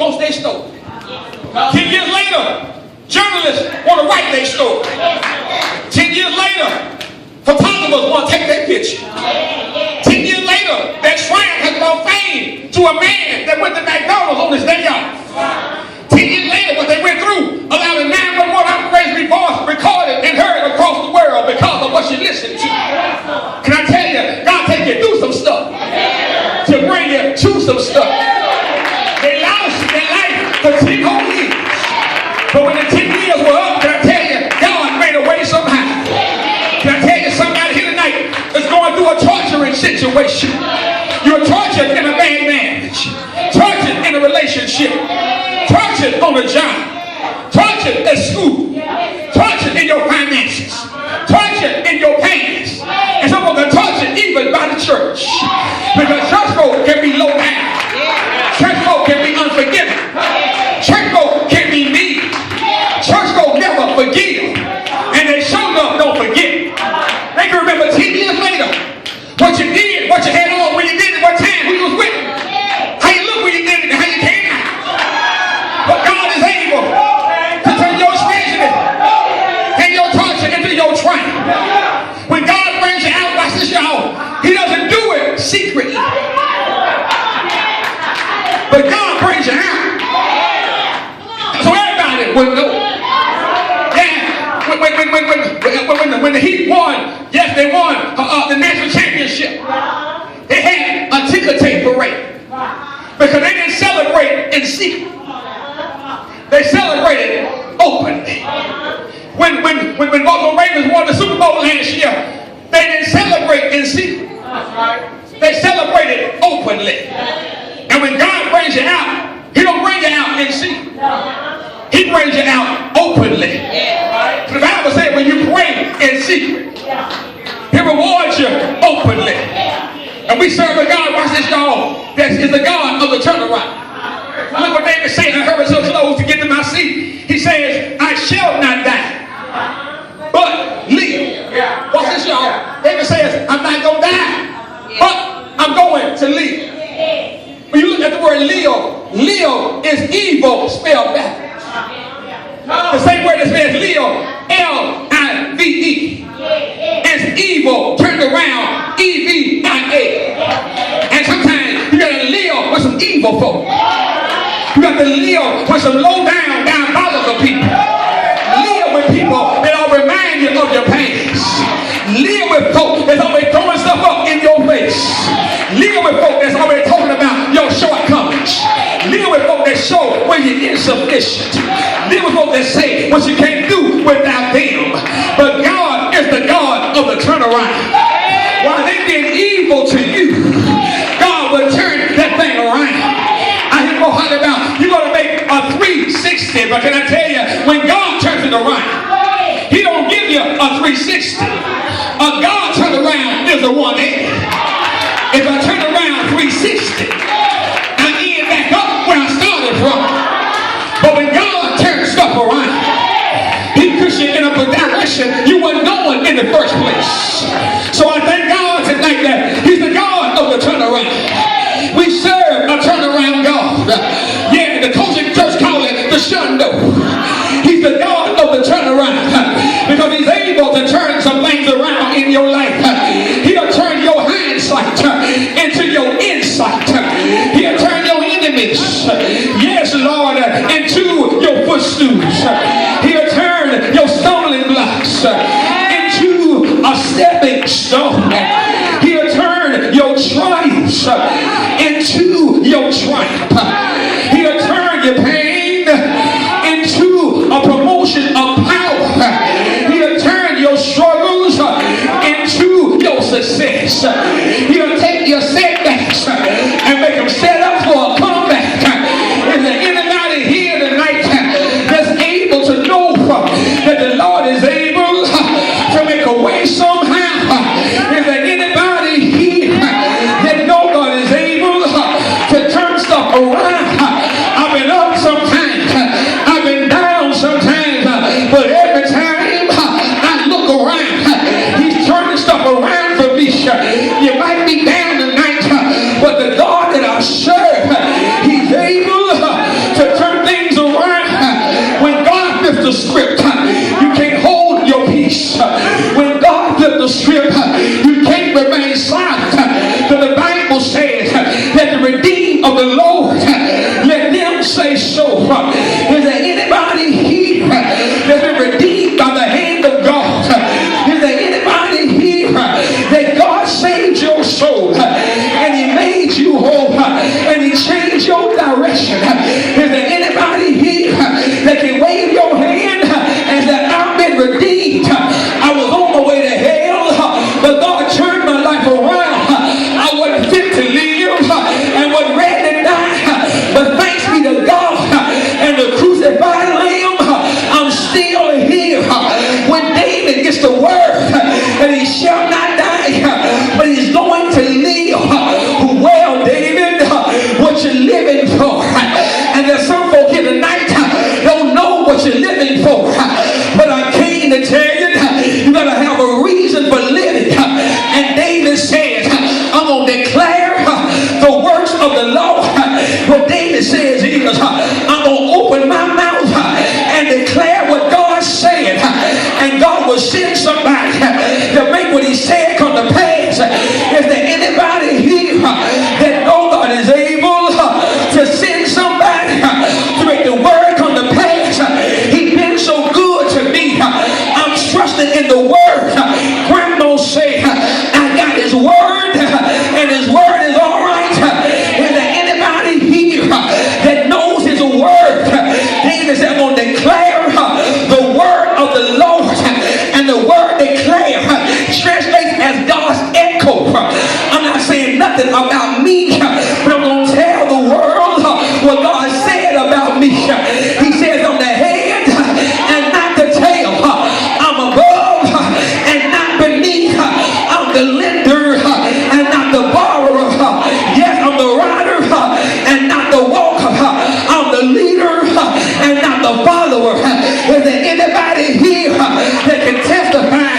post their story. 10 years later, journalists want to write their story. 10 years later, photographers want to take their picture. 10 years later, their triumph has brought fame to a man that went to McDonald's on his day off. 10 years later, what they went through allowed a 911 operation voice recorded and heard across the world because of what you listened to. Can I tell you, God take you through some stuff to bring you to some stuff. They lost their life for 10 whole years. But when the 10 years were up, can I tell you, God made a way somehow. Can I tell you, somebody here tonight is going through a torturing situation. You're tortured in a bad marriage, tortured in a relationship, tortured on a job, tortured at school, tortured in your finances, tortured in your pains, and some of them tortured even by the church. Because church folk can be low down, church folk can be unforgiving, church folk can be mean, church folk never forgive, and they show up don't forget. They can remember 10 years later what you did, what you had on, when you did it, what time, who you was with, how you look when you did it, and how you came out. But God is able to turn your tragedy and your torture into your triumph. When God brings you out, watch this, y'all, He doesn't do it secretly. But God brings you out. So everybody will know. Yeah, when the Heat won, yes, they won the national championship. They had a ticker tape parade because they didn't celebrate in secret. They celebrated openly. When Baltimore Ravens won the Super Bowl last year, they didn't celebrate in secret. They celebrated openly. And when God brings you out, He don't bring you out in secret. He brings you out openly. The Bible says when you pray in secret, He rewards you openly. And we serve a God, watch this, y'all, that is the God of the turnaround. Look what David said. I hurried so close to get to my seat. He says, I shall not die, but live. Watch this, y'all. David says, I'm not going to die, but I'm going to live. When you look at the word live, live is evil spelled backwards. The same word that spells live, L-I-V-E, is evil turned around, E-V-I-A. And sometimes you got to live with some evil folk. You got to live with some low down, diabolical people. Live with people that will remind you of your past. Live with folk that's always throwing stuff up in your face. Live with folk that's always talking about your shortcomings. Live with folk that show when you're insufficient. Live with folk that say what you can't do without them. But God is the God of the turnaround. While they've been evil to you, God will turn that thing around. I hear more hot about you're going to make a 360, but can I tell you, when God turns it around, He don't give you a 360. A God turn around is a 180. If I turn around 360, I end back up where I started from. But when God turns stuff around, He puts you in a direction you weren't going in the first place. So I thank God tonight that He's the God of the turnaround. We serve a turnaround God. Yeah, the coaching church call it the shundo. He's the God of the turnaround because He's able to turn some things around in your life. He'll turn your hindsight into your insight. He'll turn your enemies, yes, Lord, into your footstools. He'll turn your stumbling blocks into a stepping stone. He'll turn your triumphs into your triumph. He'll turn your pain into a promotion of power. He'll turn your struggles into your success. He'll take your setbacks and make them set up for a comeback. Is there anybody here tonight that's able to know that the Lord is able to make a way somehow? Is there anybody here that know God is able to turn stuff around? I've been up sometimes, I've been down sometimes, but every time I look around, He's turning stuff around for me. You might be down tonight, but the God that I serve redeemed of the Lord, let them say so. Is there anybody here that's been redeemed by the hand of God? Is there anybody here that God saved your soul and he made you whole and he changed your direction? Is there anybody here that can wave your hand and say, I've been redeemed? I was on my way to hell, but God turned my life around. I wasn't fit to live and wasn't ready to die, but thanks be to God and the crucified Lamb, I'm still here. When David gets the word that he shall not die, but he's going to live. Well, David, what you living for? And there's some folk here tonight don't know what you're living for, but I came to tell you, you gotta have a reason for living. And David says, I'm gonna declare the works of the Lord. What David says is, I'm gonna open my mouth and declare what God said, and God will send somebody to make what he said come to pass. Is there anybody here that know God is able to send somebody to make the word come to pass? He's been so good to me. I'm trusting in the word. Grandma say, I got his word, and his word is all right. Is there anybody here that knows his word? David said, I'm going to declare the word of the Lord. And the word declare translates as God's echo. I'm not saying nothing about me, but I'm going to tell the world what God said about me. He says I'm the head and not the tail. I'm above and not beneath. I'm the lender and not the borrower. Yes, I'm the rider and not the walker. I'm the leader and not the follower. Is there anybody here that can testify?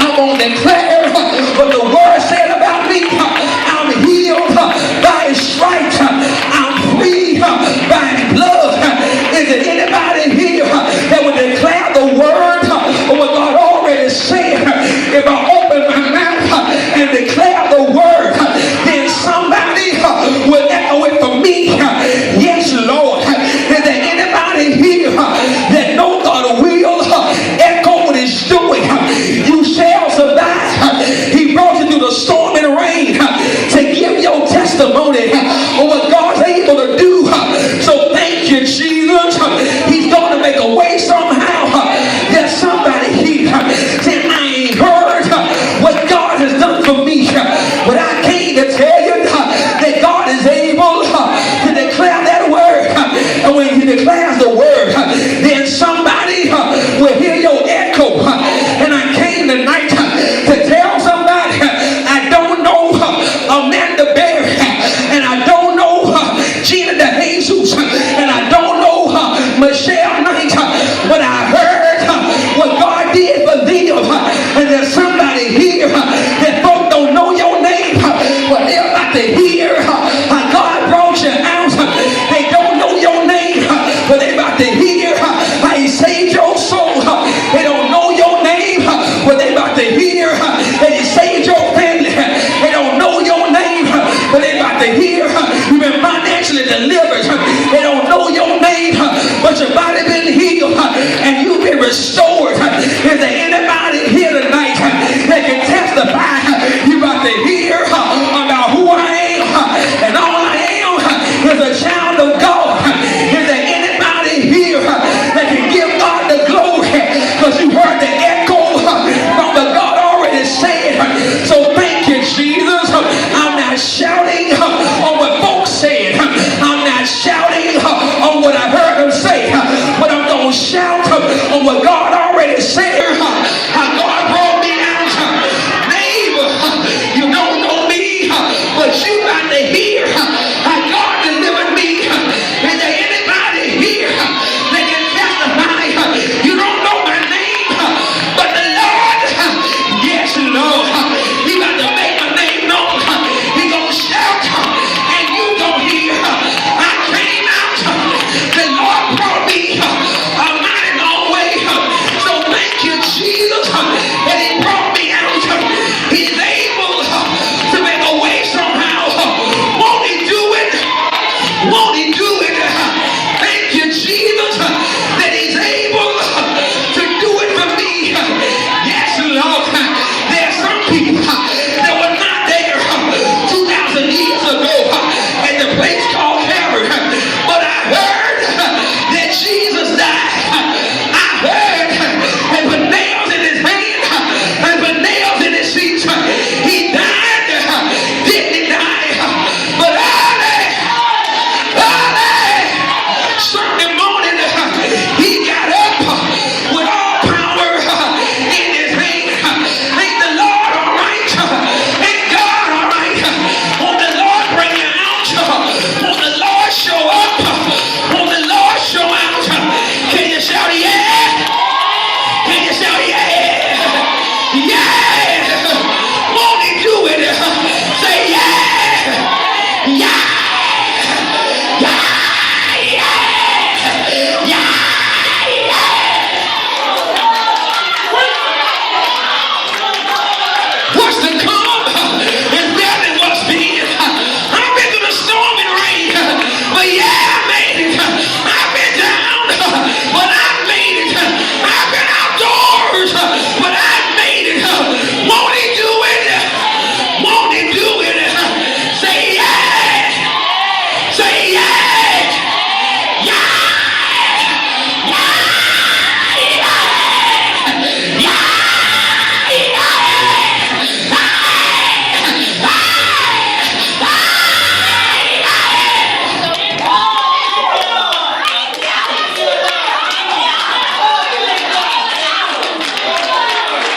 I'm going to declare what the word said about me. I'm healed by his stripes. I'm free by his blood. Is there anybody here that would declare the word of what God already said? If I open my mouth and declare the word, then somebody will echo it for me. Yes, Lord. Is there anybody here that know God will echo what he's doing? You shall survive. He brought you through the storm and rain to give your testimony of what God's able to do. So thank you, Jesus. He's going to make a way somehow. There's somebody here saying, I ain't heard what God has done for me, but I came to tell you that God is able to declare that word. And when he declares the word, then somebody will hear your echo. And I came tonight to tell somebody, I don't know Amanda Berry, and I don't know Gina DeJesus, and I don't know Michelle Knight, but I heard what God did for them. And there's somebody here that folk don't know your name, but they're about to hear how God brought you out. They don't know your name, but they're about to hear how he saved your soul. They don't know your name, but they're about to hear that he saved your family. They don't know your name, but they're about to hear you've been financially delivered.